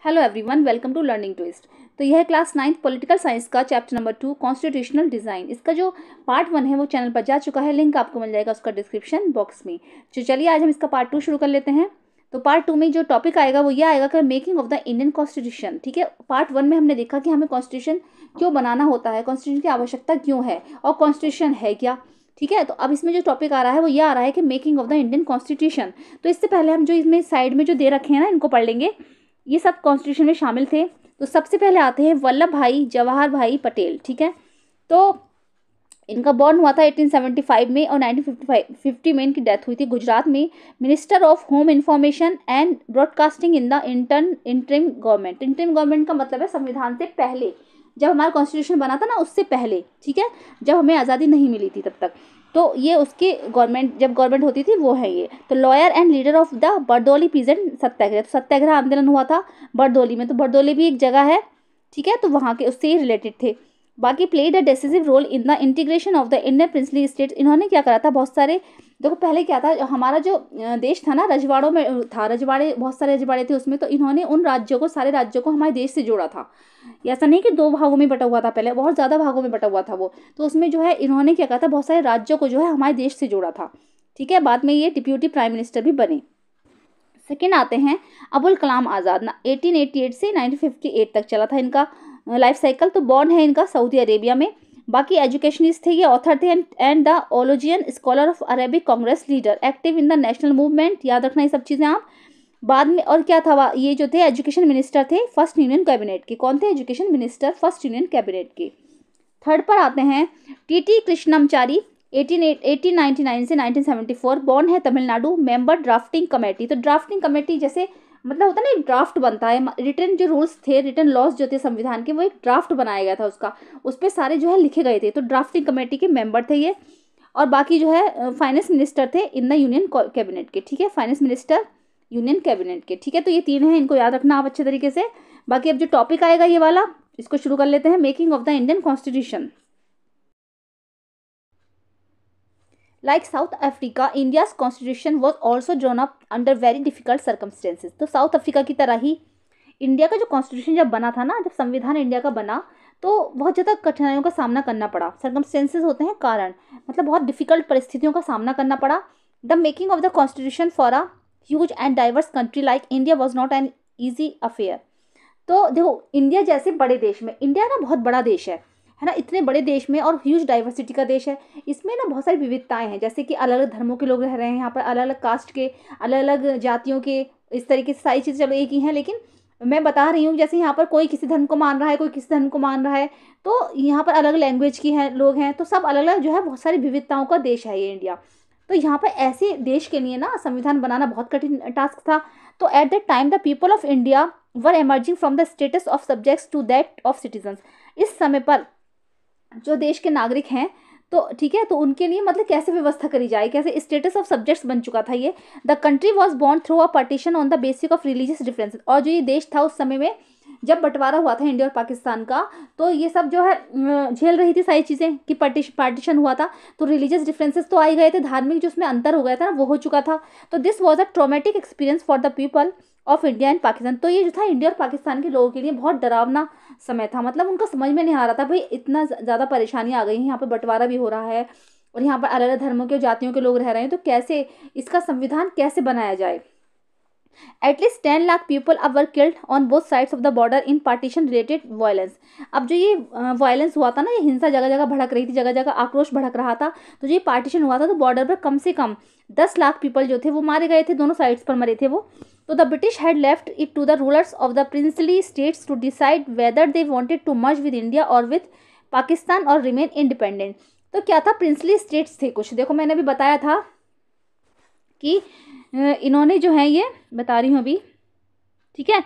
Hello everyone, welcome to learning twist. तो यह है क्लास 9th पॉलिटिकल साइंस का चैप्टर नंबर 2 कॉन्स्टिट्यूशनल डिज़ाइन। इसका जो पार्ट 1 है वो चैनल पर जा चुका है, लिंक आपको मिल जाएगा उसका डिस्क्रिप्शन बॉक्स में। तो चलिए आज हम इसका पार्ट 2 शुरू कर लेते हैं। तो पार्ट 2 में जो टॉपिक आएगा वो ये आएगा कि making of the Indian constitution. ठीक है, पार्ट 1 में हमने देखा कि हमें कॉन्स्टिट्यूशन क्यों बनाना होता है, कॉन्स्टिट्यूशन की आवश्यकता क्यों है और कॉन्स्टिट्यूशन है क्या। ठीक है, तो अब इसमें जो टॉपिक आ रहा है वो ये आ रहा है कि making of the Indian constitution. तो इससे पहले हम जो इसमें साइड में जो दे रखे हैं ना, इनको पढ़ लेंगे। ये सब कॉन्स्टिट्यूशन में शामिल थे। तो सबसे पहले आते हैं वल्लभ भाई जवाहर भाई पटेल। ठीक है, तो इनका बॉर्न हुआ था 1875 में और 1950 में इनकी डेथ हुई थी गुजरात में। Minister of home information and broadcasting in the interim government. Interim government का मतलब है संविधान से पहले, जब हमारा कॉन्स्टिट्यूशन बना था ना उससे पहले। ठीक है, जब हमें आज़ादी नहीं मिली थी तब तक। तो ये उसके गवर्नमेंट, जब गवर्नमेंट होती थी वो है ये। तो lawyer and leader of the Bardoli peasant satyagraha. तो सत्याग्रह आंदोलन हुआ था बरदौली में। तो बरदौली भी एक जगह है, ठीक है, तो वहाँ के उससे ही रिलेटेड थे। बाकी played a decisive role in the integration of the Indian princely state. इन्होंने क्या करा था, बहुत सारे, देखो पहले क्या था, हमारा जो देश था ना रजवाड़ों में था, रजवाड़े बहुत सारे रजवाड़े थे उसमें। तो इन्होंने उन राज्यों को, सारे राज्यों को हमारे देश से जोड़ा था। ऐसा नहीं कि दो भागों में बटा हुआ था, पहले बहुत ज़्यादा भागों में बटा हुआ था वो। तो उसमें जो है इन्होंने क्या कहा था, बहुत सारे राज्यों को जो है हमारे देश से जोड़ा था। ठीक है, बाद में ये डिप्यूटी प्राइम मिनिस्टर भी बने। सेकेंड आते हैं अबुल कलाम आज़ाद ना, 1888 से 1958 तक चला था इनका लाइफ साइकिल। तो बॉर्न है इनका सऊदी अरेबिया में। बाकी एजुकेशनिस्ट थे, ये ऑथर थे and the theologian scholar of Arabic Congress leader, active in the national movement. याद रखना ये सब चीज़ें आप। बाद में और क्या था, ये जो थे एजुकेशन मिनिस्टर थे फर्स्ट यूनियन कैबिनेट के। कौन थे? Education minister first union cabinet के। थर्ड पर आते हैं टी कृष्णमचारी, 1899 से 1974। बॉर्न है तमिलनाडु। Member drafting committee. तो ड्राफ्टिंग कमेटी जैसे मतलब होता है ना, एक ड्राफ्ट बनता है, रिटर्न जो रूल्स थे, रिटर्न लॉज जो थे संविधान के, वो एक ड्राफ्ट बनाया गया था उसका, उस पर सारे जो है लिखे गए थे। तो ड्राफ्टिंग कमेटी के मेंबर थे ये। और बाकी जो है फाइनेंस मिनिस्टर थे इन द यूनियन कैबिनेट के। ठीक है, फाइनेंस मिनिस्टर यूनियन कैबिनेट के। ठीक है, तो ये तीन हैं, इनको याद रखना आप अच्छे तरीके से। बाकी अब जो टॉपिक आएगा ये वाला, इसको शुरू कर लेते हैं। Making of the Indian constitution. Like South Africa, India's constitution was also drawn up under very difficult circumstances. तो साउथ अफ्रीका की तरह ही इंडिया का जो कॉन्स्टिट्यूशन जब बना था ना, जब संविधान इंडिया का बना, तो बहुत ज़्यादा कठिनाइयों का सामना करना पड़ा। सर्कमस्टेंसेज होते हैं कारण, मतलब बहुत डिफिकल्ट परिस्थितियों का सामना करना पड़ा। The making of the constitution for a huge and diverse country like India was not an easy affair. तो देखो, इंडिया जैसे बड़े देश में, इंडिया ना बहुत बड़ा देश है ना, इतने बड़े देश में और ह्यूज डाइवर्सिटी का देश है। इसमें ना बहुत सारी विविधताएं हैं, जैसे कि अलग अलग धर्मों के लोग रह रहे हैं यहाँ पर, अलग अलग कास्ट के, अलग अलग जातियों के, इस तरीके से सारी चीज़ें चलो एक ही हैं। लेकिन मैं बता रही हूँ, जैसे यहाँ पर कोई किसी धर्म को मान रहा है, कोई किसी धर्म को मान रहा है, तो यहाँ पर अलग लैंग्वेज की है लोग हैं, तो सब अलग अलग जो है, बहुत सारी विविधताओं का देश है ये इंडिया। तो यहाँ पर ऐसे देश के लिए ना संविधान बनाना बहुत कठिन टास्क था। तो at that time the people of India were emerging from the status of subjects to that of citizens. इस समय पर जो देश के नागरिक हैं, तो ठीक है, तो उनके लिए मतलब कैसे व्यवस्था करी जाए, कैसे स्टेटस ऑफ सब्जेक्ट्स बन चुका था ये। The country was born through a partition on the basis of religious differences. और जो ये देश था उस समय में, जब बंटवारा हुआ था इंडिया और पाकिस्तान का, तो ये सब जो है झेल रही थी सारी चीज़ें कि पार्टीशन हुआ था। तो रिलीजियस डिफरेंसेस तो आ ही गए थे, धार्मिक जो उसमें अंतर हो गया था ना वो हो चुका था। तो this was a traumatic experience for the people of India and Pakistan. तो ये जो था इंडिया और पाकिस्तान के लोगों के लिए बहुत डरावना समय था। मतलब उनका समझ में नहीं आ रहा था, भाई इतना ज़्यादा परेशानी आ गई है, यहाँ पर बंटवारा भी हो रहा है और यहाँ पर अलग अलग धर्मों के, जातियों के लोग रह रहे हैं, तो कैसे इसका संविधान कैसे बनाया जाए। एटलीस्ट 10 लाख पीपल अब were killed on both sides of the border in partition related violence. अब जो ये वायलेंस हुआ था ना, ये हिंसा जगह जगह भड़क रही थी, जगह जगह आक्रोश भड़क रहा था। तो जो ये पार्टीशन हुआ था, तो बॉर्डर पर कम से कम 10 लाख पीपल जो थे वो मारे गए थे, दोनों साइड्स पर मरे थे वो। तो the British had left it to the rulers of the princely states to decide whether they wanted to merge with India और विद पाकिस्तान और रिमेन इंडिपेंडेंट। तो क्या था, प्रिंसली स्टेट्स थे कुछ, देखो मैंने अभी बताया था कि इन्होंने जो है, ये बता रही हूँ अभी, ठीक है,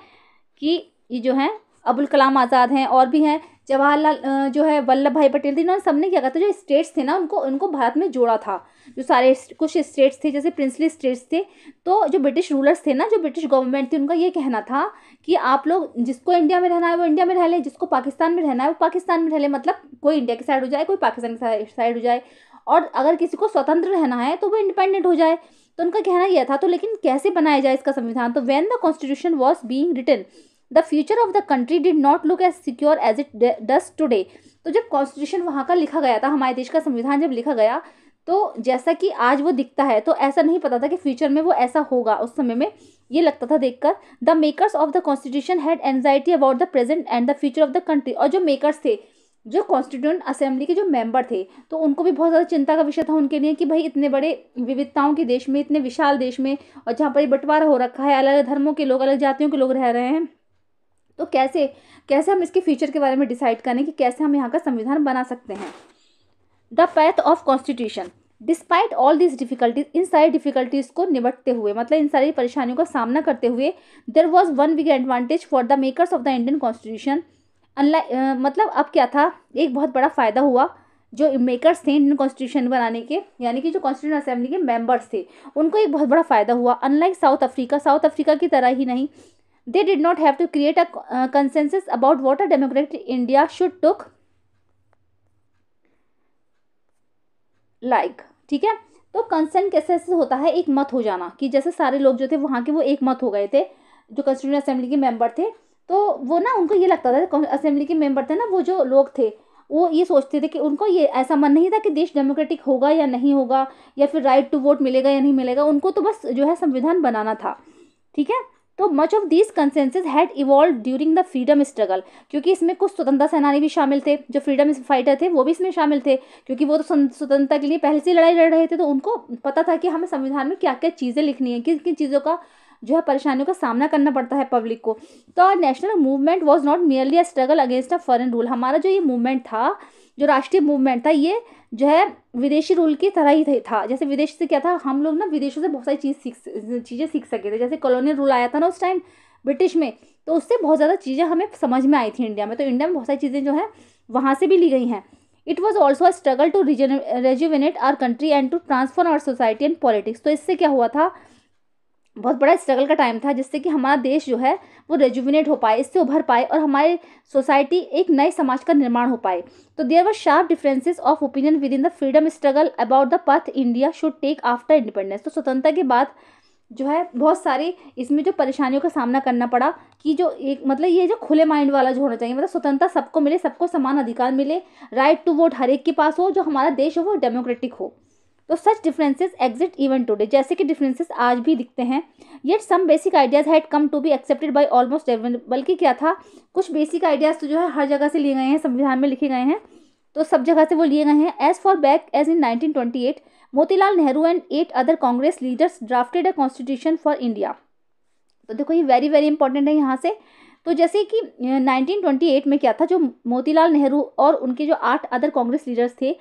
कि ये जो है अबुल कलाम आज़ाद हैं और भी हैं, जवाहरलाल जो है वल्लभ भाई पटेल थे, इन्होंने सबने क्या कहा था, जो स्टेट्स थे ना उनको भारत में जोड़ा था। जो सारे कुछ स्टेट्स थे जैसे प्रिंसली स्टेट्स थे, तो जो ब्रिटिश रूलर्स थे ना, जो ब्रिटिश गवर्नमेंट थी, उनका ये कहना था कि आप लोग, जिसको इंडिया में रहना है वो इंडिया में रह ले, जिसको पाकिस्तान में रहना है वो पाकिस्तान में रह ले। मतलब कोई इंडिया की साइड हो जाए, कोई पाकिस्तान की साइड हो जाए, और अगर किसी को स्वतंत्र रहना है तो वो इंडिपेंडेंट हो जाए। तो उनका कहना यह था। तो लेकिन कैसे बनाया जाए इसका संविधान, तो when the constitution was being written, the future of the country did not look as secure as it does today. तो जब कॉन्स्टिट्यूशन वहाँ का लिखा गया था, हमारे देश का संविधान जब लिखा गया, तो जैसा कि आज वो दिखता है, तो ऐसा नहीं पता था कि फ्यूचर में वो ऐसा होगा। उस समय में ये लगता था देखकर, the makers of the constitution had anxiety about the present and the future of the country. और जो मेकर्स थे, जो कॉन्स्टिट्यूंट असेंबली के जो मेंबर थे, तो उनको भी बहुत ज़्यादा चिंता का विषय था उनके लिए कि भाई इतने बड़े विविधताओं के देश में, इतने विशाल देश में, और जहाँ पर बंटवारा हो रखा है, अलग अलग धर्मों के लोग, अलग जातियों के लोग रह रहे हैं, तो कैसे कैसे हम इसके फ्यूचर के बारे में डिसाइड करें कि कैसे हम यहाँ का संविधान बना सकते हैं। The path of constitution, despite all this difficulties, इन सारी डिफिकल्टीज को निपटते हुए, मतलब इन सारी परेशानियों का सामना करते हुए, there was one big advantage for the makers of the Indian constitution. Unlike मतलब अब क्या था, एक बहुत बड़ा फ़ायदा हुआ जो मेकर्स थे इंडियन कॉन्स्टिट्यूशन बनाने के, यानी कि जो कॉन्स्टिट्यूशन असेंबली के मेंबर्स थे, उनको एक बहुत बड़ा फ़ायदा हुआ। Unlike south Africa, south Africa की तरह ही नहीं, they did not have to create a consensus about what a democratic India should look like। ठीक है, तो कंसेंट कैसे होता है, एक मत हो जाना, कि जैसे सारे लोग जो थे वहाँ के वो एक मत हो गए थे, जो कॉन्स्टिट्यूशन असेंबली के मेंबर थे, तो वो ना उनको ये लगता था, असेंबली के मेंबर थे ना, वो जो लोग थे वो ये सोचते थे कि उनको ये ऐसा मन नहीं था कि देश डेमोक्रेटिक होगा या नहीं होगा, या फिर राइट टू वोट मिलेगा या नहीं मिलेगा, उनको तो बस जो है संविधान बनाना था। ठीक है, तो much of these consensus had evolve during the freedom struggle, क्योंकि इसमें कुछ स्वतंत्रता सेनानी भी शामिल थे, जो फ्रीडम फाइटर थे वो भी इसमें शामिल थे, क्योंकि वो तो स्वतंत्रता के लिए पहले से लड़ाई लड़ रहे थे, तो उनको पता था कि हमें संविधान में क्या क्या चीज़ें लिखनी है, किन किन चीज़ों का जो है परेशानियों का सामना करना पड़ता है पब्लिक को। तो national movement was not merely a struggle against a foreign rule, हमारा जो ये मूवमेंट था, जो राष्ट्रीय मूवमेंट था, ये जो है विदेशी रूल की तरह ही था। जैसे विदेश से क्या था, हम लोग ना विदेशों से बहुत सारी चीज़ें सीख सके थे, जैसे कॉलोनियल रूल आया था ना उस टाइम ब्रिटिश में, तो उससे बहुत ज़्यादा चीज़ें हमें समझ में आई थी इंडिया में, तो इंडिया में बहुत सारी चीज़ें जो है वहाँ से भी ली गई हैं। It was also a struggle to rejuvenate our country and to transform our society and politics. तो इससे क्या हुआ था, बहुत बड़ा स्ट्रगल का टाइम था, जिससे कि हमारा देश जो है वो रेजुविनेट हो पाए, इससे उभर पाए, और हमारे सोसाइटी एक नए समाज का निर्माण हो पाए। तो there were sharp differences of opinion within the freedom struggle about the path India should take after independence. तो स्वतंत्रता के बाद जो है बहुत सारी इसमें जो परेशानियों का सामना करना पड़ा, कि जो एक मतलब ये जो खुले माइंड वाला जो होना चाहिए, मतलब स्वतंत्रता सबको मिले, सबको समान अधिकार मिले, राइट टू वोट हर एक के पास हो, जो हमारा देश हो वो डेमोक्रेटिक हो। तो such differences exist even today, जैसे कि डिफरेंसेस आज भी दिखते हैं। Yet some basic ideas had come to be accepted by almost everyone, बल्कि क्या था, कुछ बेसिक आइडियाज तो जो है हर जगह से लिए गए हैं, संविधान में लिखे गए हैं, तो सब जगह से वो लिए गए हैं। As far back as in 1928 Motilal Nehru and 8 other Congress leaders drafted a constitution for India. तो देखो ये वेरी वेरी इंपॉर्टेंट है यहाँ से। तो जैसे कि 1928 में क्या था, जो मोतीलाल नेहरू और उनके जो 8 अदर कांग्रेस लीडर्स थे,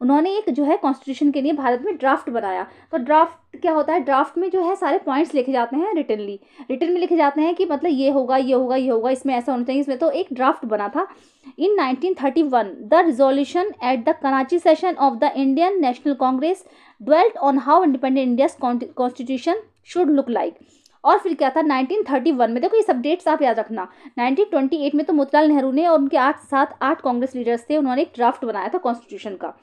उन्होंने एक जो है कॉन्स्टिट्यूशन के लिए भारत में ड्राफ्ट बनाया। तो ड्राफ्ट क्या होता है, ड्राफ्ट में जो है सारे पॉइंट्स लिखे जाते हैं रिटन में लिखे जाते हैं कि मतलब ये होगा ये होगा ये होगा, इसमें ऐसा होना चाहिए, इसमें तो एक ड्राफ्ट बना था। इन 1931 the resolution at the Karachi session of the Indian national Congress dwelt on how independent India's constitution should look like. और फिर क्या था 1931 में, देखो ये सब डेट्स आप याद रखना। 1928 में तो मोतीलाल नेहरू ने और उनके 8 कांग्रेस लीडर्स थे, उन्होंने एक ड्राफ्ट बनाया था कॉन्स्टिट्यूशन का।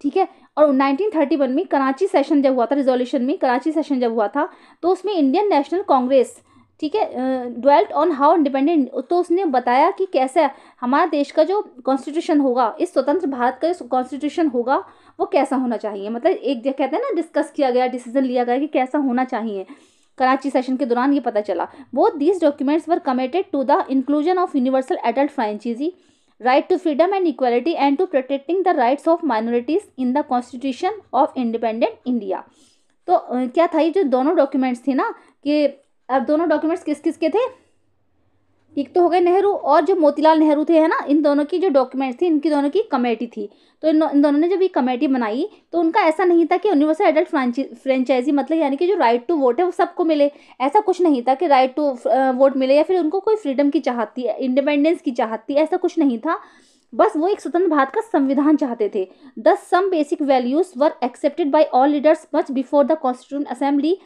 ठीक है, और 1931 में कराची सेशन जब हुआ था, रिजोल्यूशन में कराची सेशन जब हुआ था, तो उसमें इंडियन नेशनल कांग्रेस, ठीक है, ड्वेल्ट ऑन हाउ इंडिपेंडेंट, तो उसने बताया कि कैसे हमारा देश का जो कॉन्स्टिट्यूशन होगा, इस स्वतंत्र भारत का जो कॉन्स्टिट्यूशन होगा वो कैसा होना चाहिए, मतलब एक जो कहते हैं ना डिस्कस किया गया, डिसीजन लिया गया कि कैसा होना चाहिए। कराची सेशन के दौरान ये पता चला। Both these documents were committed to the inclusion of universal adult franchise, right to freedom and equality and to protecting the rights of minorities in the constitution of independent India। तो क्या था, ये जो दोनों डॉक्यूमेंट्स थे ना, कि अब दोनों डॉक्यूमेंट्स किस किस के थे, एक तो हो गए नेहरू और जो मोतीलाल नेहरू थे, है ना, इन दोनों की जो डॉक्यूमेंट्स थी, इनकी दोनों की कमेटी थी। तो इन दोनों ने जब ये कमेटी बनाई, तो उनका ऐसा नहीं था कि यूनिवर्सल एडल्ट फ्रेंचाइजी मतलब यानी कि जो राइट टू वोट है वो सबको मिले, ऐसा कुछ नहीं था कि राइट टू वोट मिले या फिर उनको कोई फ्रीडम की चाहत थी, इंडिपेंडेंस की चाहत थी, ऐसा कुछ नहीं था। बस वो एक स्वतंत्र भारत का संविधान चाहते थे। Thus some basic values were accepted by all leaders much before the constituent assembly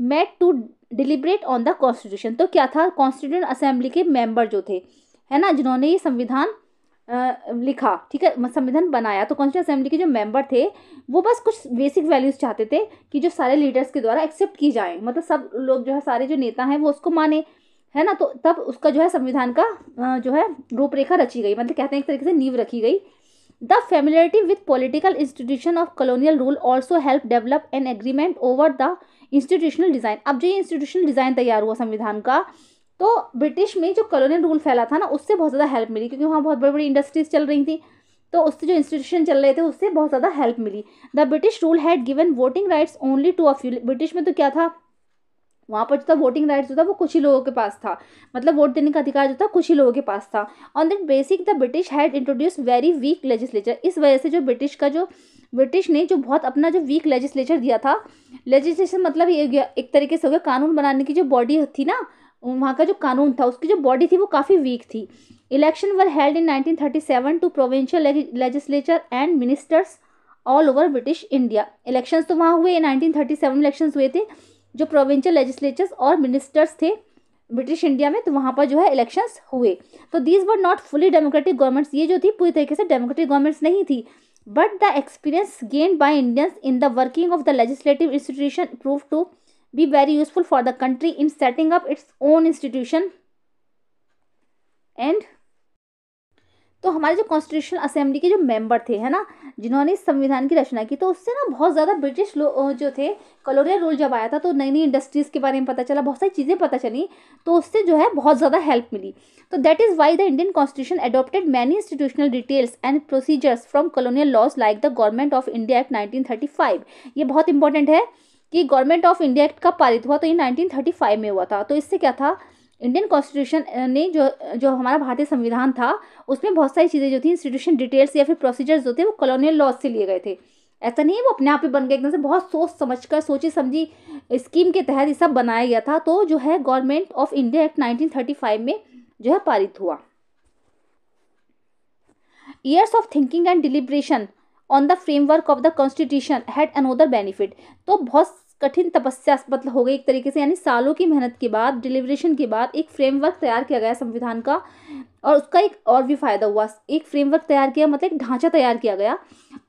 met to deliberate on the constitution. तो क्या था, कॉन्स्टिट्यूंट असेंबली के मेंबर जो थे, है ना, जिन्होंने ये संविधान लिखा, ठीक है, संविधान बनाया, तो कॉन्स्टिट्यूंट असेंबली के जो मेंबर थे वो बस कुछ बेसिक वैल्यूज चाहते थे कि जो सारे लीडर्स के द्वारा एक्सेप्ट की जाए, मतलब सब लोग जो है सारे जो नेता हैं वो उसको माने। है ना। तो तब उसका जो है संविधान का जो है रूपरेखा रची गई, मतलब कहते हैं एक तरीके से नींव रखी गई। The familiarity with political institution of colonial rule also help develop an agreement over the institutional design. अब जो ये इंस्टीट्यूशनल डिजाइन तैयार हुआ संविधान का, तो ब्रिटिश में जो कॉलोनियल रूल फैला था ना, उससे बहुत ज़्यादा हेल्प मिली, क्योंकि वहाँ बहुत बड़ी बड़ी इंडस्ट्रीज चल रही थी, तो उससे जो इंस्टीट्यूशन चल रहे थे उससे बहुत ज़्यादा हेल्प मिली। The British rule had given voting rights only to a few. British में तो क्या था, वहाँ पर जो था वोटिंग राइट्स जो था वो कुछ ही लोगों के पास था, मतलब वोट देने का अधिकार जो था कुछ ही लोगों के पास था। On that basic the British had introduce very weak legislature. इस वजह से जो ब्रिटिश ने जो बहुत अपना जो वीक लेजिस्लेचर दिया था, लेजिस्लेशन मतलब ये एक तरीके से हो गया कानून बनाने की जो बॉडी थी ना, वहाँ का जो कानून था उसकी जो बॉडी थी वो काफ़ी वीक थी। Election were held in 1937 to provincial legislature and ministers all over British India. Elections तो वहाँ हुए, 1937 इलेक्शंस हुए थे जो प्रोविंशियल लेजिस्लेचर्स और मिनिस्टर्स थे ब्रिटिश इंडिया में, तो वहाँ पर जो है इलेक्शंस हुए। तो these were not fully democratic governments, ये जो थी पूरी तरीके से डेमोक्रेटिक गवर्नमेंट्स नहीं थी, but the experience gained by Indians in the working of the legislative institution prove to be very useful for the country in setting up its own institution and. तो हमारे जो कॉन्स्टिट्यूशनल असेंबली के जो member थे, है ना, जिन्होंने इस संविधान की रचना की, तो उससे ना बहुत ज़्यादा ब्रिटिश लोग जो थे, कॉलोनियल रूल जब आया था तो नई नई इंडस्ट्रीज़ के बारे में पता चला, बहुत सारी चीज़ें पता चली, तो उससे जो है बहुत ज़्यादा हेल्प मिली। तो that is why the Indian constitution adopted many institutional details and procedures from colonial laws like the government of India act 1935। ये बहुत इंपॉर्टेंट है कि गवर्नमेंट ऑफ इंडिया एक्ट कब पारित हुआ, तो ये 1935 में हुआ था। तो इससे क्या था, इंडियन कॉन्स्टिट्यूशन ने जो हमारा भारतीय संविधान था उसमें बहुत सारी चीज़ें जो थी, इंस्टीट्यूशन डिटेल्स या फिर प्रोसीजर्स जो थे वो कॉलोनियल लॉज से लिए गए थे। ऐसा नहीं है वो अपने आप ही बन गए एकदम से, बहुत सोच समझकर सोची समझी स्कीम के तहत ये सब बनाया गया था। तो जो है गवर्नमेंट ऑफ इंडिया एक्ट 1935 में जो है पारित हुआ। Years of thinking and deliberation on the framework of the constitution had another benefit. तो बहुत कठिन तपस्या मतलब हो गई एक तरीके से, यानी सालों की मेहनत के बाद, डिलिब्रेशन के बाद एक फ्रेमवर्क तैयार किया गया संविधान का, और उसका एक और भी फायदा हुआ। एक फ्रेमवर्क तैयार किया मतलब एक ढांचा तैयार किया गया।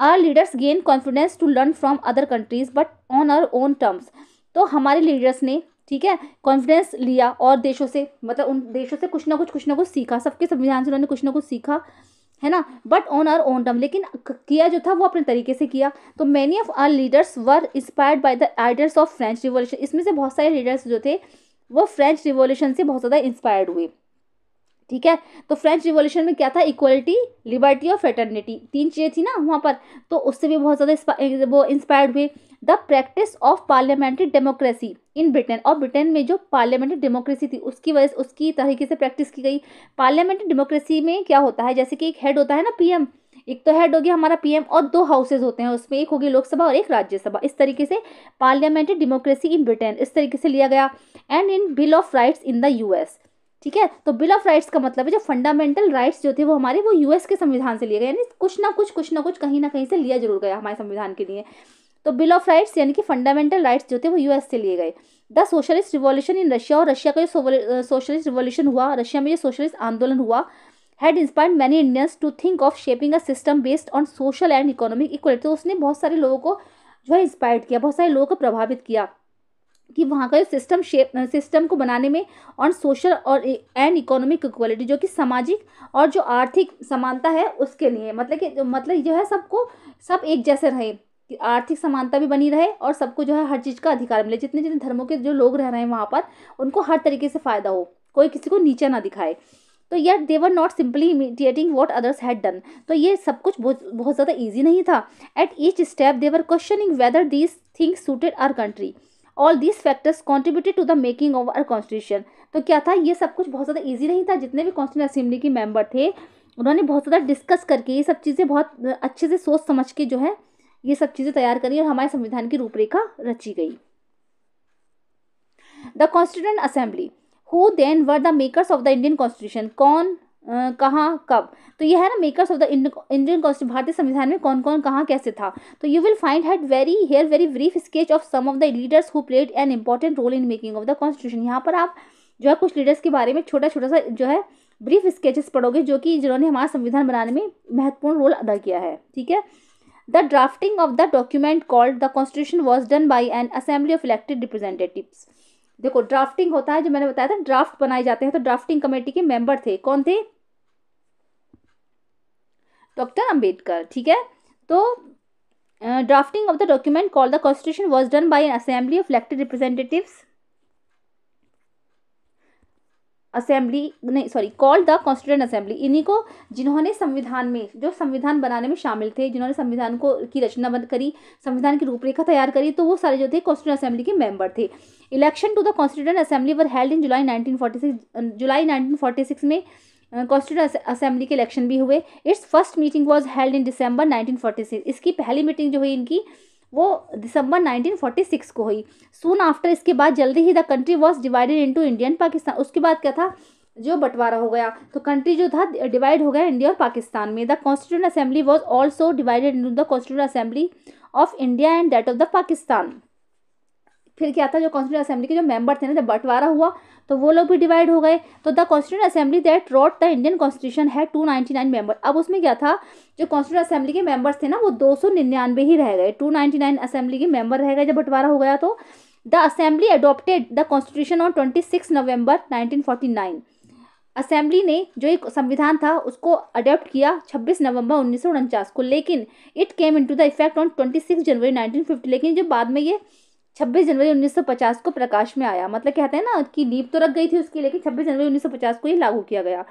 Our leaders gain confidence to learn from other countries but on our own terms. तो हमारे लीडर्स ने, ठीक है, कॉन्फिडेंस लिया और देशों से, मतलब उन देशों से कुछ ना कुछ सीखा, सबके संविधान से उन्होंने कुछ ना कुछ सीखा, है ना, but on our own term, लेकिन किया जो था वो अपने तरीके से किया। तो many of our leaders were inspired by the ideals of French revolution. इसमें से बहुत सारे लीडर्स जो थे वो फ्रेंच रिवॉल्यूशन से बहुत ज़्यादा इंस्पायर्ड हुए, ठीक है। तो फ्रेंच रिवॉल्यूशन में क्या था, इक्वलिटी, लिबर्टी और फ्रेटर्निटी, तीन चीज़ें थी ना वहाँ पर, तो उससे भी बहुत ज़्यादा वो इंस्पायर्ड हुए। The practice of parliamentary democracy in Britain, और ब्रिटेन में जो पार्लियामेंट्री डेमोक्रेसी थी उसकी वजह से उसकी तरीके से प्रैक्टिस की गई। पार्लियामेंट्री डेमोक्रेसी में क्या होता है, जैसे कि एक हेड होता है ना, पीएम, एक तो हेड हो गया हमारा पीएम, और दो हाउसेज होते हैं उसमें, एक होगी लोकसभा और एक राज्यसभा। इस तरीके से पार्लियामेंट्री डेमोक्रेसी इन ब्रिटेन इस तरीके से लिया गया। And in bill of rights in the US, ठीक है। तो बिल ऑफ राइट्स का मतलब है जो फंडामेंटल राइट्स जो थे वो हमारे वो यूएस के संविधान से लिए गए, यानी कुछ ना कुछ कहीं ना कहीं से लिया जरूर गया हमारे संविधान के लिए। तो बिल ऑफ राइट्स यानी कि फंडामेंटल राइट्स जो थे वो यूएस से लिए गए। The socialist revolution in Russia, और रशिया का जो सोशलिस्ट रिवॉल्यूशन हुआ, रशिया में जो सोशलिस्ट आंदोलन हुआ, had inspired many Indians to think of shaping a system based on social and economic equality. तो उसने बहुत सारे लोगों को जो है इंस्पायर्ड किया, बहुत सारे लोगों को प्रभावित किया कि वहाँ का जो सिस्टम को बनाने में ऑन सोशल और एंड इकोनॉमिक इक्वलिटी, जो कि सामाजिक और जो आर्थिक समानता है उसके लिए, मतलब जो है सबको सब एक जैसे रहे, कि आर्थिक समानता भी बनी रहे और सबको जो है हर चीज़ का अधिकार मिले, जितने जितने धर्मों के जो लोग रह रहे हैं वहाँ पर उनको हर तरीके से फ़ायदा हो, कोई किसी को नीचा ना दिखाए। तो यार they were not simply imitating what others had done. तो ये सब कुछ बहुत ज़्यादा ईजी नहीं था। At each step they were questioning whether these things suited our country. All these factors contributed to the making of our constitution. तो क्या था, ये सब कुछ बहुत ज़्यादा ईजी नहीं था। जितने भी कॉन्स्टिट्यूशन असेंबली के मेंबर थे उन्होंने बहुत ज़्यादा डिस्कस करके ये सब चीज़ें बहुत अच्छे से सोच समझ के जो है ये सब चीज़ें तैयार करी और हमारे संविधान की रूपरेखा रची गई। The constituent assembly who then were the makers of the Indian constitution. कौन कहाँ कब, तो ये है ना makers of the Indian constitution, भारतीय संविधान में कौन कौन कहाँ कैसे था। तो you will find had very brief sketch of some of the leaders who played an important role in making of the constitution. यहाँ पर आप जो है कुछ लीडर्स के बारे में छोटा छोटा सा जो है ब्रीफ स्केचेस पढ़ोगे, जो कि जिन्होंने हमारा संविधान बनाने में महत्वपूर्ण रोल अदा किया है, ठीक है। The drafting of the document called the constitution was done by N assembly of elected representatives. देखो ड्राफ्टिंग होता है, जो मैंने बताया था ड्राफ्ट बनाए जाते हैं, तो ड्राफ्टिंग कमेटी के मेंबर थे, कौन थे? डॉक्टर अंबेडकर, ठीक है। तो drafting of the document called the constitution was done by an assembly of elected representatives, assembly नहीं sorry called the constituent assembly. इन्हीं को, जिन्होंने संविधान में, जो संविधान बनाने में शामिल थे, जिन्होंने संविधान को की रचना बंद करी, संविधान की रूपरेखा तैयार करी, तो वो सारे जो थे कॉन्स्टिट्यूएंट असेंबली के मेंबर थे। Election to the constituent assembly were held in July 1946। जुलाई 1946 में कॉन्स्टिट्यूएंट असेंबली के इलेक्शन भी हुए। Its first meeting was held in December 1946। इसकी पहली मीटिंग जो हुई इनकी, वो दिसंबर 1946 को हुई। सून आफ्टर, इसके बाद जल्दी ही the country was divided into India and Pakistan. उसके बाद क्या था, जो बंटवारा हो गया, तो कंट्री जो था डिवाइड हो गया इंडिया और पाकिस्तान में। The constituent assembly was also divided into the constituent assembly of India and that of the Pakistan. फिर क्या था, जो कॉन्स्टिट्यूएंट असेंबली के जो मेंबर थे ना, जब बंटवारा हुआ तो वो लोग भी डिवाइड हो गए। तो the constituent assembly that wrote the Indian constitution है 299 मेंबर। अब उसमें क्या था, जो कॉन्स्टिट्यूएंट असेंबली के मेंबर्स थे ना, वो 299 ही रह गए, 299 असेंबली के मेंबर रह गए जब बंटवारा हो गया। तो the assembly adopted the constitution on 26 November 1949। Assembly ने जो एक संविधान था उसको अडॉप्ट किया 26 नवंबर 1949 को, लेकिन it came into the effect on 26 जनवरी 1950। लेकिन जो बाद में ये 26 जनवरी 1950 को प्रकाश में आया, मतलब कहते हैं ना कि नींव तो रख गई थी उसकी, लेकिन 26 जनवरी 1950 को ये लागू किया गया,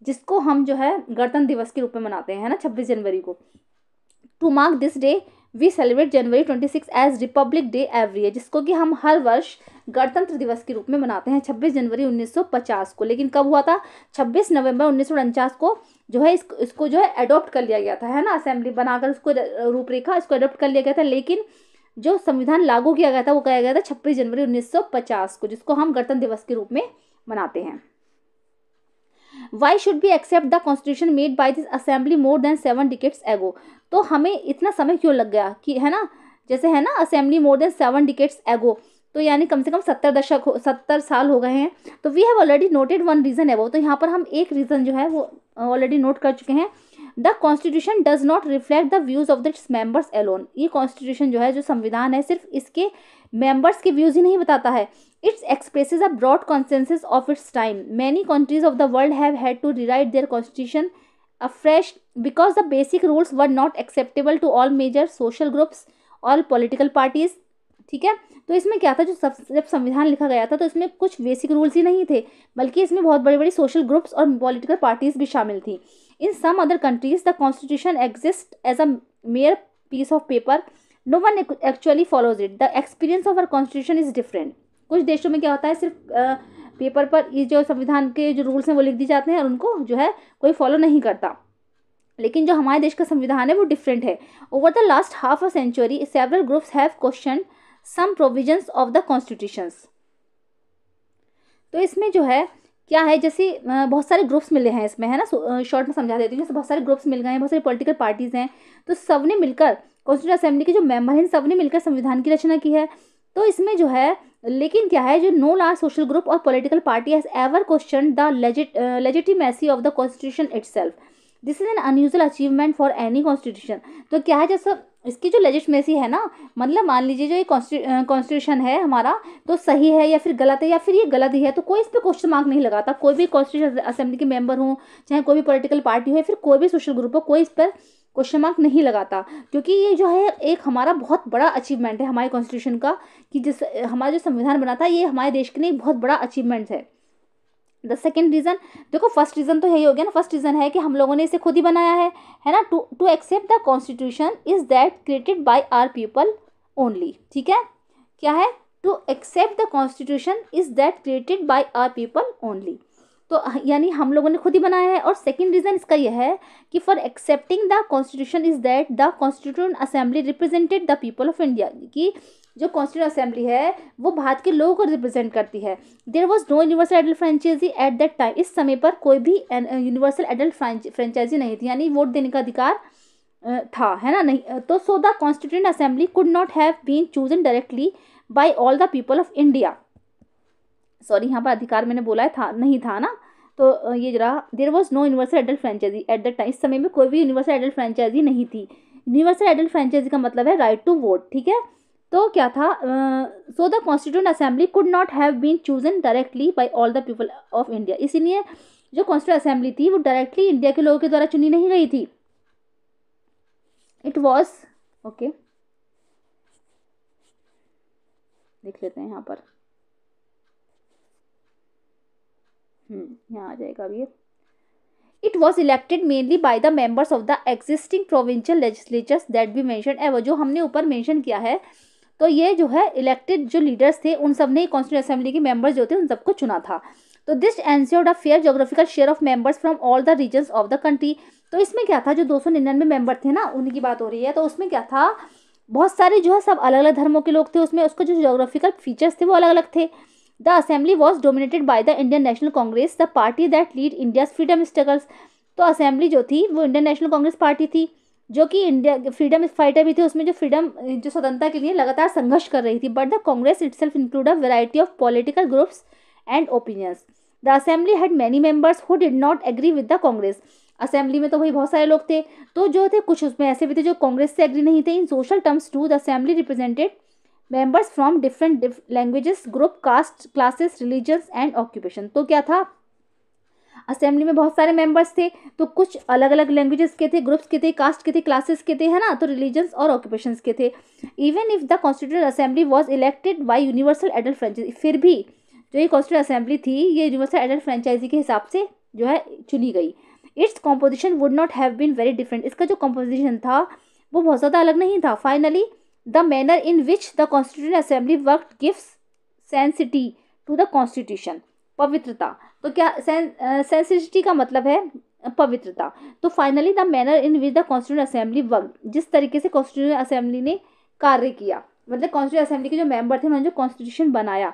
जिसको हम जो है गणतंत्र दिवस के रूप में मनाते हैं ना 26 जनवरी को। To mark this day we celebrate January 26 as republic day every year, जिसको कि हम हर वर्ष गणतंत्र दिवस के रूप में मनाते हैं 26 जनवरी 1950 को। लेकिन कब हुआ था, 26 नवंबर 1949 को जो है इसको जो है अडॉप्ट कर लिया गया था, है ना, असेंबली बनाकर उसको रूपरेखा इसको अडॉप्ट कर लिया गया था। लेकिन जो संविधान लागू किया गया था वो किया गया था 26 जनवरी 1950 को, जिसको हम गणतंत्र दिवस के रूप में मनाते हैं। Why should be accept the constitution made by this assembly more than 7 decades ago. तो हमें इतना समय क्यों लग गया कि, है ना, जैसे है ना assembly more than 7 decades ago, तो यानी कम से कम 70 साल हो गए हैं। तो we have already noted one reason above, तो यहाँ पर हम एक रीजन जो है वो ऑलरेडी नोट कर चुके हैं। The constitution does not reflect the views of the members alone. ये कॉन्स्टिट्यूशन जो है, जो संविधान है, सिर्फ इसके मेंबर्स के व्यूज ही नहीं बताता है। It's expresses a broad consensus of its time. Many countries of the world have had to rewrite their constitution afresh because the basic rules were not acceptable to all major social groups और political parties. ठीक है, तो इसमें क्या था, जब संविधान लिखा गया था तो इसमें कुछ बेसिक रूल्स ही नहीं थे, बल्कि इसमें बहुत बड़ी बड़ी सोशल ग्रुप्स और पॉलिटिकल पार्टीज भी शामिल थी। In some other countries the constitution exist as a mere piece of paper, no one actually follows it, the experience of our constitution is different. कुछ देशों में क्या होता है, सिर्फ पेपर पर ये जो संविधान के जो रूल्स हैं वो लिख दी जाते हैं और उनको जो है कोई फॉलो नहीं करता, लेकिन जो हमारे देश का संविधान है वो डिफरेंट है। Over the last half a century several groups have question some provisions of the constitutions. तो इसमें जो है क्या है, जैसे बहुत सारे ग्रुप्स मिले हैं इसमें, है ना, शॉर्ट में समझा देती हूँ। जैसे बहुत सारे ग्रुप्स मिल गए हैं, बहुत सारी पॉलिटिकल पार्टीज हैं, तो सब ने मिलकर कॉन्स्टिट्यूएंट असेंबली के जो मेंबर हैं सब ने मिलकर संविधान की रचना की है। तो इसमें जो है, लेकिन क्या है, जो नो लार्ज सोशल ग्रुप और political party has ever question the legitimacy of the constitution itself. This is an unusual achievement for any constitution. तो क्या है, जैसे इसकी जो लेजिटमेसी है ना, मतलब मान लीजिए जो ये कॉन्स्टिट्यूशन है हमारा, तो सही है या फिर गलत है, या फिर ये गलत ही है, तो कोई इस पर क्वेश्चन मार्क नहीं लगाता। कोई भी कॉन्स्टिट्यूशन असेंबली के मेंबर हो, चाहे कोई भी पॉलिटिकल पार्टी हो, या फिर कोई भी सोशल ग्रुप हो, कोई इस पर क्वेश्चन मार्क नहीं लगाता, क्योंकि ये जो है एक हमारा बहुत बड़ा अचीवमेंट है हमारे कॉन्स्टिट्यूशन का, कि जिस हमारा जो संविधान बना था ये हमारे देश के लिए बहुत बड़ा अचीवमेंट है। द सेकेंड रीज़न, देखो फर्स्ट रीज़न तो यही हो गया ना, फर्स्ट रीज़न है कि हम लोगों ने इसे खुद ही बनाया है ना। To accept the constitution is that created by our people only. ठीक है, क्या है, to accept the constitution is that created by our people only, तो यानी हम लोगों ने खुद ही बनाया है। और सेकेंड रीज़न इसका यह है कि for accepting the constitution is that the constituent assembly represented the people of India, कि जो कॉन्स्टिट्यूएंट असेंबली है वो भारत के लोगों को रिप्रेजेंट करती है। There was no universal adult franchise at that time. इस समय पर कोई भी यूनिवर्सल एडल्ट फ्रेंचाइजी नहीं थी, यानी वोट देने का अधिकार था, है ना, नहीं। तो so the constituent assembly could not have been chosen directly by all the people of India. Sorry, यहाँ पर अधिकार मैंने बोला है था, नहीं था ना, तो ये जरा, there was no universal adult franchise at that time. इस समय में कोई भी यूनिवर्सल एडल्ट फ्रेंचाइजी नहीं थी। यूनिवर्सल एडल्ट फ्रेंचाइजी का मतलब है राइट टू वोट। ठीक है, तो क्या था, so the constituent assembly could not have been chosen directly by all the people of India, इसीलिए जो कॉन्स्टिट्यूएंट असेंबली थी वो डायरेक्टली इंडिया के लोगों के द्वारा चुनी नहीं गई थी. इट वॉज, ओके देख लेते हैं यहाँ पर, यहाँ आ जाएगा अब ये. It was elected mainly by the members of the existing provincial legislatures that be mention ever, जो हमने ऊपर मेंशन किया है. तो ये जो है इलेक्टेड जो लीडर्स थे उन सब ने कॉन्स्टिट्यूएंट असेंबली के मेंबर्स जो थे उन सबको चुना था. तो this ensured a fair geographical share of members from all the regions of the country. तो इसमें क्या था, जो 299 मेंबर थे ना उनकी बात हो रही है, तो उसमें क्या था, बहुत सारे जो है सब अलग अलग धर्मों के लोग थे उसमें, उसका जो ज्योग्राफिकल फीचर्स थे वो अलग अलग थे. The assembly was dominated by the Indian national Congress, the party that lead India's freedom struggles. तो असेंबली जो थी वो इंडियन नेशनल कांग्रेस पार्टी थी जो कि इंडिया फ्रीडम फाइटर भी थे, उसमें जो फ्रीडम जो स्वतंत्रता के लिए लगातार संघर्ष कर रही थी. But the Congress itself include a variety of political groups and opinions. The assembly had many members who did not agree with the Congress. Assembly में तो वही बहुत सारे लोग थे, तो जो थे कुछ उसमें ऐसे भी थे जो कांग्रेस से एग्री नहीं थे. In social terms to the assembly represented members from different languages, group, caste, classes, religions and occupation. तो क्या था, असेंबली में बहुत सारे मेंबर्स थे, तो कुछ अलग अलग लैंग्वेजेस के थे, ग्रुप्स के थे, कास्ट के थे, क्लासेस के थे, है ना, तो रिलीजन्स और ऑक्यूपेशंस के थे. Even if the constituent assembly was elected by universal adult franchise, फिर भी जो ये कॉन्स्टिट्यूएंट असेंबली थी ये यूनिवर्सल एडल्ट फ्रेंचाइजी के हिसाब से जो है चुनी गई. Its composition would not have been very different, इसका जो कॉम्पोजिशन था वो बहुत ज़्यादा अलग नहीं था. Finally the manner in which the constituent assembly work gives sanctity to the constitution, पवित्रता. तो क्या सेंसिटिविटी का मतलब है पवित्रता. तो finally the manner in which the constituent assembly work, जिस तरीके से कॉन्स्टिट्यूएंट असेंबली ने कार्य किया, मतलब कॉन्स्टिट्यूएंट असेंबली के जो मेंबर थे उन्होंने जो कॉन्स्टिट्यूशन बनाया,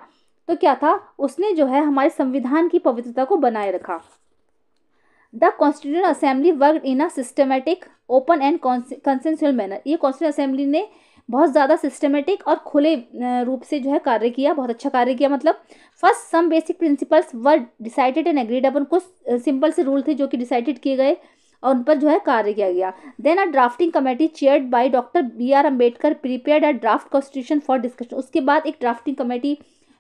तो क्या था, उसने जो है हमारे संविधान की पवित्रता को बनाए रखा. The constituent assembly work in a systematic, open and consensual manner. ये कॉन्स्टिट्यूएंट असेंबली ने बहुत ज़्यादा सिस्टमेटिक और खुले रूप से जो है कार्य किया, बहुत अच्छा कार्य किया. मतलब first some basic principles were decided and agreed अपन, कुछ सिंपल से रूल थे जो कि डिसाइडेड किए गए और उन पर जो है कार्य किया गया. Then a drafting committee chaired by doctor B.R. Ambedkar prepared a draft constitution for discussion. उसके बाद एक ड्राफ्टिंग कमेटी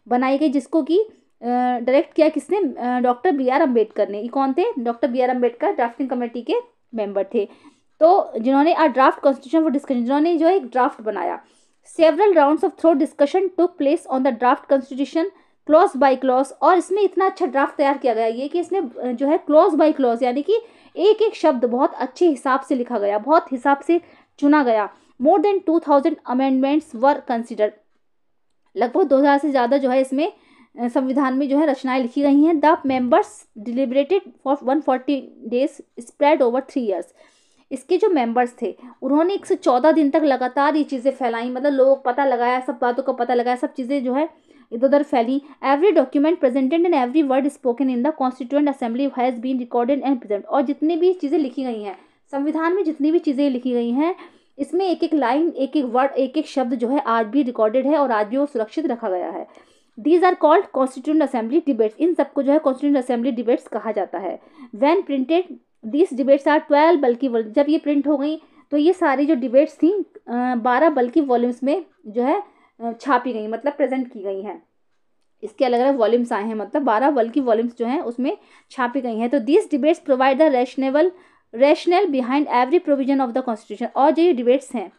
बनाई गई जिसको कि डायरेक्ट किया किसने, डॉक्टर B.R. अम्बेडकर ने. ये कौन थे, doctor B.R. Ambedkar drafting committee के मेंबर थे, तो जिन्होंने a draft constitution for discussion, जिन्होंने जो एक ड्राफ्ट बनाया. Several rounds of thorough discussion took place on the draft constitution clause by clause. और इसमें इतना अच्छा ड्राफ्ट तैयार किया गया ये कि इसमें जो है क्लॉज बाय क्लॉज, यानी कि एक एक शब्द बहुत अच्छे हिसाब से लिखा गया, बहुत हिसाब से चुना गया. More than 2000 amendments were considered. लगभग 2000 से ज़्यादा जो है इसमें संविधान में जो है रचनाएं लिखी गई हैं. The members deliberated for 140 days spread over 3 years. इसके जो मेंबर्स थे उन्होंने 114 दिन तक लगातार ये चीज़ें फैलाई, मतलब लोग पता लगाया, सब बातों का पता लगाया, सब चीज़ें जो है इधर उधर फैली. Every document presented and every word spoken in the constituent assembly has been recorded and present. और जितनी भी चीज़ें लिखी गई हैं संविधान में, जितनी भी चीज़ें लिखी गई हैं, इसमें एक एक लाइन, एक एक वर्ड, एक एक शब्द जो है आज भी रिकॉर्डेड है और आज भी वो सुरक्षित रखा गया है. These are called constituent assembly debates. इन सबको जो है कॉन्स्टिट्यूएंट असेंबली डिबेट्स कहा जाता है. When printed these debates are 12 बल्कि जब ये प्रिंट हो गई तो ये सारी जो डिबेट्स थी 12 बल्कि वॉल्यूम्स में जो है छापी गई, मतलब प्रेजेंट की गई हैं. इसके अलग अलग वॉल्यूम्स आए हैं, मतलब 12 बल्कि वॉल्यूम्स जो हैं उसमें छापी गई हैं. तो these debates provide the rational behind every provision of the constitution. और जो ये डिबेट्स हैं,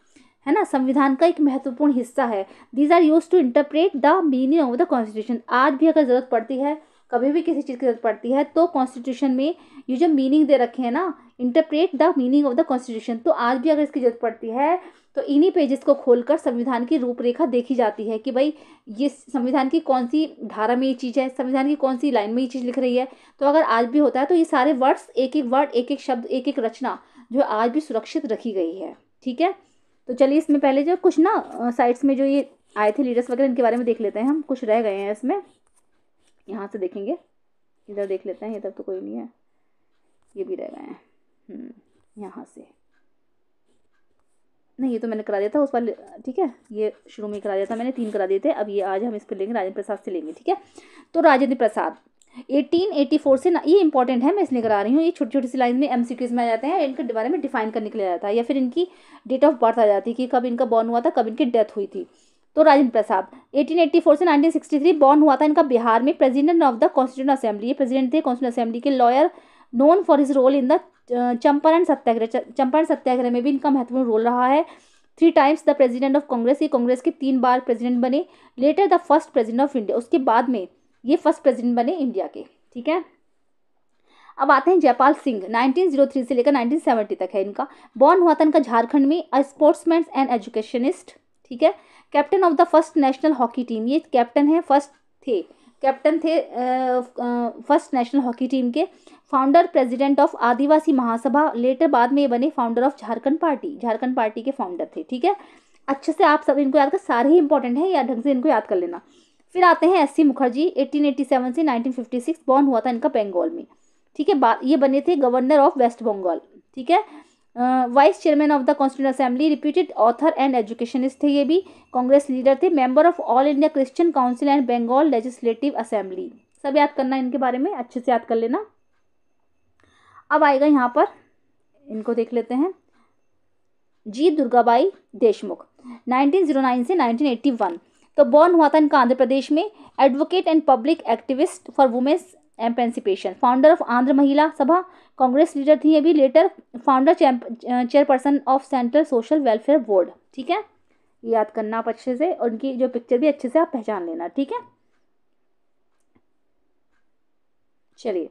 है ना, संविधान का एक महत्वपूर्ण हिस्सा है. These are use to interpret the meaning of the constitution. आज भी अगर ज़रूरत पड़ती है, कभी भी किसी चीज़ की जरूरत पड़ती है, तो कॉन्स्टिट्यूशन में ये जो मीनिंग दे रखे हैं ना, interpret the meaning of the constitution, तो आज भी अगर इसकी जरूरत पड़ती है तो इन्हीं पेजेस को खोलकर संविधान की रूपरेखा देखी जाती है कि भाई ये संविधान की कौन सी धारा में ये चीज़ है, संविधान की कौन सी लाइन में ये चीज़ लिख रही है. तो अगर आज भी होता है तो ये सारे वर्ड्स, एक एक वर्ड, एक एक शब्द, एक एक रचना जो आज भी सुरक्षित रखी गई है. ठीक है, तो चलिए इसमें पहले जो कुछ ना साइट्स में जो ये आए थे लीडर्स वगैरह, इनके बारे में देख लेते हैं हम. कुछ रह गए हैं इसमें, यहाँ से देखेंगे, इधर देख लेते हैं, इधर तो कोई नहीं है, ये भी रह गए हैं. यहाँ से नहीं, ये तो मैंने करा दिया था उस वाले. ठीक है, ये शुरू में करा दिया था मैंने, 3 करा दिए थे. अब ये आज हम इस पर लेंगे, राजेंद्र प्रसाद से लेंगे. ठीक है, तो राजेंद्र प्रसाद 1884 से ना, ये इंपॉर्टेंट है, मैं इसलिए करा रही हूँ. ये छोटी छोटी सी लाइन में MCQs में आ जाते हैं, इनके बारे में डिफाइन करने के लिए आ जाता है, या फिर इनकी डेट ऑफ बर्थ आ जाती है कि कब इनका बॉर्न हुआ था, कब इनकी डेथ हुई थी. तो राजेंद्र प्रसाद 1884 से 1963 बॉर्न हुआ था इनका बिहार में, president of the constituent assembly, ये प्रेसिडेंट थे कॉन्स्टिट्यूंट असेंबली के, lawyer, known for his role in the Champaran Satyagraha, Champaran Satyagraha में भी इनका महत्वपूर्ण रोल रहा है। 3 times the president of Congress, ये कांग्रेस के 3 बार प्रेसिडेंट बने। Later the first president of India, उसके बाद में ये फर्स्ट प्रेसिडेंट बने इंडिया के। ठीक है, अब आते हैं जयपाल सिंह, 1903 से लेकर 1970 तक है इनका। बॉर्न हुआ था इनका झारखंड में, अ स्पोर्ट्समैन एंड एजुकेशनिस्ट। ठीक है, captain of the first national hockey team, ये कैप्टन है, कैप्टन थे फर्स्ट नेशनल हॉकी टीम के। Founder president of Adivasi Mahasabha, later बाद में ये बने फाउंडर ऑफ झारखंड पार्टी के फाउंडर थे। ठीक है, अच्छे से आप सब इनको याद कर, सारे ही इंपॉर्टेंट है, या ढंग से इनको याद कर लेना। फिर आते हैं एस सी मुखर्जी, 1887 से 1956, बॉर्न हुआ था इनका बंगाल में। ठीक है, ये बने थे गवर्नर ऑफ वेस्ट बंगाल। ठीक है, vice chairman of the constituent assembly, reputed author and educationist थे ये भी, कांग्रेस लीडर थे, member of all India Christian council and Bengal legislative assembly. सब याद करना इनके बारे में, अच्छे से याद कर लेना। अब आएगा यहाँ पर, इनको देख लेते हैं, जी दुर्गाबाई देशमुख, 1909 से 1981, तो बॉर्न हुआ था इनका आंध्र प्रदेश में, advocate and public activist for women's emancipation, founder of Andhra Mahila Sabha, Congress leader थी ये भी, later founder chairperson of central social welfare board. ठीक है, ये याद करना आप अच्छे से, और उनकी जो पिक्चर भी अच्छे से आप पहचान लेना। ठीक है, चलिए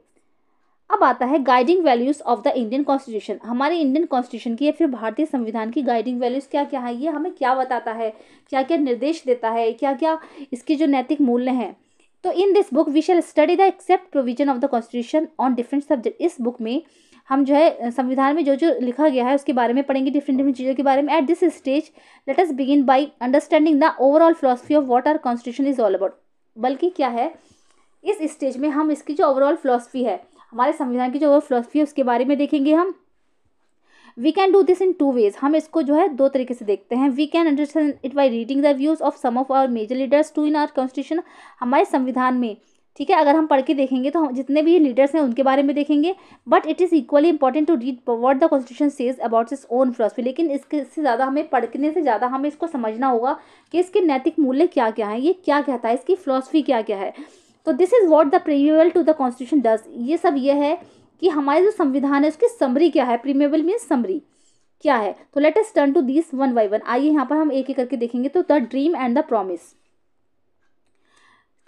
अब आता है guiding values of the Indian constitution, हमारे इंडियन कॉन्स्टिट्यूशन की या फिर भारतीय संविधान की गाइडिंग वैल्यूज क्या क्या है, ये हमें क्या बताता है, क्या क्या निर्देश देता है, क्या क्या इसके जो नैतिक मूल्य हैं। तो in this book we shall study the exact provision of the constitution on different subject, इस बुक में हम जो है संविधान में जो जो लिखा गया है उसके बारे में पढ़ेंगे, डिफरेंट चीज़ों के बारे में। At this stage let us begin by understanding the overall philosophy of what our constitution is all about, बल्कि क्या है इस स्टेज में हम इसकी जो ओवरऑल फिलोसफी है, हमारे संविधान की जो ओवरऑल फिलोसफी है उसके बारे में देखेंगे हम। We can do this in 2 ways, हम इसको जो है 2 तरीके से देखते हैं। We can understand it by reading the views of some of our major leaders to in our constitution, हमारे संविधान में। ठीक है, अगर हम पढ़ के देखेंगे तो हम जितने भी लीडर्स हैं उनके बारे में देखेंगे, but it is equally important to read what the constitution says about its own philosophy, लेकिन इसके से ज़्यादा हमें पढ़ने से ज़्यादा हमें इसको समझना होगा कि इसके नैतिक मूल्य क्या क्या हैं, ये क्या कहता है, इसकी फिलोसफी क्या क्या है। तो this is what the preamble to the constitution does, ये सब ये है कि हमारे जो संविधान है उसकी समरी क्या है, प्रीएम्बल मीन्स समरी क्या है। तो let us turn to this one by one, आइए यहाँ पर हम एक एक करके देखेंगे। तो the dream and the promise,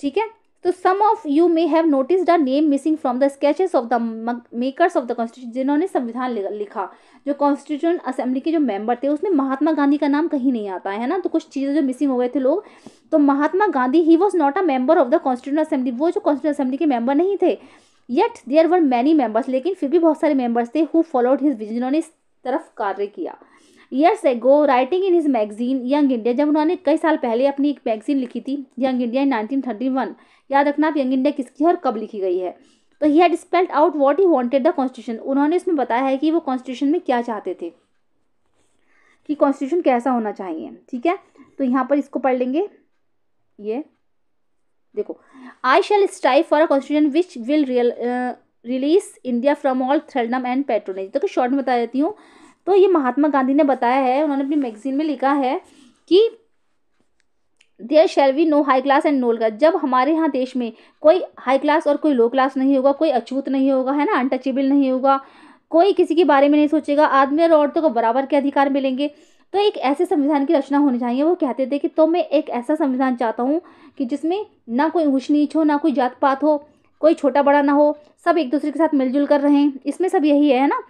ठीक है, तो some of you may have noticed the name missing from the sketches of the makers of the constitution, जिन्होंने संविधान लिखा, जो कॉन्स्टिट्यूशन असेंबली के जो मेंबर थे उसमें महात्मा गांधी का नाम कहीं नहीं आता है ना, तो कुछ चीज़ें जो मिसिंग हो गए थे लोग। तो Mahatma Gandhi he was not a member of the constitution assembly, वो जो कॉन्स्टिट्यूशन असेंबली के मेंबर नहीं थे। Yet there were many members, लेकिन फिर भी बहुत सारे मेंबर्स थे हु फॉलोड हिज विजन, जिन्होंने इस तरफ कार्य किया। Years ago writing in his magazine young India, जब उन्होंने कई साल पहले अपनी एक मैगजीन लिखी थी यंग इंडिया इन 1931, याद रखना आप यंग इंडिया किसकी है और कब लिखी गई है। तो he had spelled out what he wanted the constitution, उन्होंने इसमें बताया है कि वो कॉन्स्टिट्यूशन में क्या चाहते थे, कि कॉन्स्टिट्यूशन कैसा होना चाहिए। ठीक है, तो यहाँ पर इसको पढ़ लेंगे। ये देखो, I shall strive for a constitution which will release India from all thraldom and patronage. तो शॉर्ट में बता देती हूँ, तो ये महात्मा गांधी ने बताया है, उन्होंने अपनी मैगजीन में लिखा है कि there shall be no high class and no low class, जब हमारे यहाँ देश में कोई हाई क्लास और कोई लो क्लास नहीं होगा, कोई अछूत नहीं होगा, है ना, अनटचेबल नहीं होगा, कोई किसी के बारे में नहीं सोचेगा, आदमी और औरतों को बराबर के अधिकार मिलेंगे। तो एक ऐसे संविधान की रचना होनी चाहिए। वो कहते थे कि तो मैं एक ऐसा संविधान चाहता हूँ कि जिसमें ना कोई ऊंच नीच हो, ना कोई जात पात हो, कोई छोटा बड़ा ना हो, सब एक दूसरे के साथ मिलजुल कर रहें, इसमें सब यही है ना।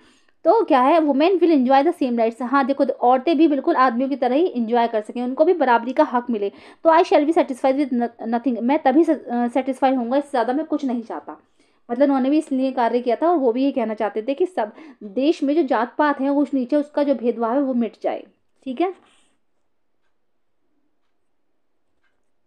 तो क्या है, women will enjoy the same rights, हाँ देखो, औरतें भी बिल्कुल आदमियों की तरह ही इंजॉय कर सकें, उनको भी बराबरी का हक मिले। तो I shall be satisfied with nothing, मैं तभी सेटिस्फाई होऊंगा, इससे ज़्यादा मैं कुछ नहीं चाहता। मतलब उन्होंने भी इसलिए कार्य किया था, और वो भी ये कहना चाहते थे कि सब देश में जो जात पात है ऊंच नीचे, उसका जो भेदभाव है वो मिट जाए। ठीक है,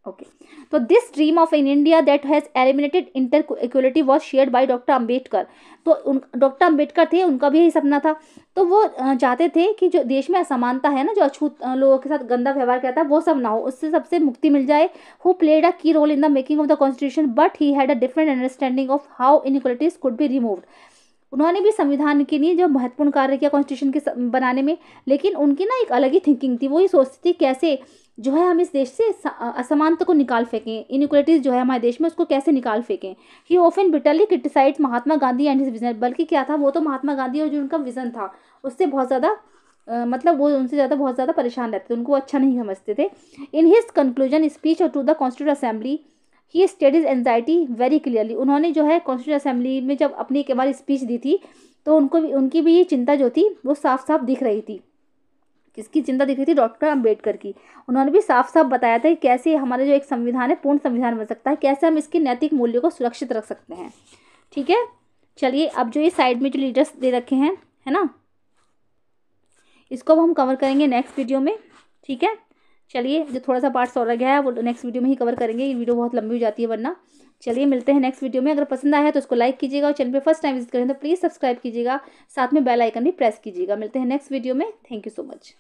ओके। तो this dream of in India that has eliminated inter equality was shared by doctor Ambedkar. तो डॉक्टर अम्बेडकर थे, उनका भी यही सपना था। तो वो चाहते थे कि जो देश में असमानता है ना, जो अछूत लोगों के साथ गंदा व्यवहार करता है, वो सब ना हो, उससे सबसे मुक्ति मिल जाए। Who played a key role in the making of the constitution, but he had a different understanding of how inequalities could be removed. उन्होंने भी संविधान के लिए जो महत्वपूर्ण कार्य किया कॉन्स्टिट्यूशन के बनाने में, लेकिन उनकी ना एक अलग ही थिंकिंग थी। वो ये सोचती थी कैसे जो है हम इस देश से असमानता को निकाल फेंकें, इनइक्वालिटीज जो है हमारे देश में उसको कैसे निकाल फेंकें। He often bitterly criticised Mahatma Gandhi and his vision. बल्कि क्या था, वो तो महात्मा गांधी और जो उनका विजन था उससे बहुत ज़्यादा मतलब वो उनसे ज़्यादा बहुत ज़्यादा परेशान रहते थे, उनको अच्छा नहीं समझते थे। In his conclusion speech to the constituent assembly he states anxiety very clearly. उन्होंने जो है कॉन्स्टिट्यूट असेंबली में जब अपनी एक बार स्पीच दी थी तो उनको भी उनकी भी ये चिंता जो थी वो साफ साफ दिख रही थी। किसकी चिंता दिख रही थी? डॉक्टर अंबेडकर की। उन्होंने भी साफ साफ बताया था कि कैसे हमारा जो एक संविधान है पूर्ण संविधान बन सकता है, कैसे हम इसके नैतिक मूल्यों को सुरक्षित रख सकते हैं। ठीक है, चलिए अब जो ये साइड में जो लीडर्स दे रखे हैं, है ना, इसको अब हम कवर करेंगे नेक्स्ट वीडियो में। ठीक है, चलिए जो थोड़ा सा पार्ट्स और रह गया है वो नेक्स्ट वीडियो में ही कवर करेंगे, ये वीडियो बहुत लंबी हो जाती है वरना। चलिए मिलते हैं नेक्स्ट वीडियो में। अगर पसंद आया है तो उसको लाइक कीजिएगा और चैनल पे फर्स्ट टाइम विजिट करें तो प्लीज़ सब्सक्राइब कीजिएगा, साथ में बेल आइकन भी प्रेस कीजिएगा। मिलते हैं नेक्स्ट वीडियो में। Thank you so much.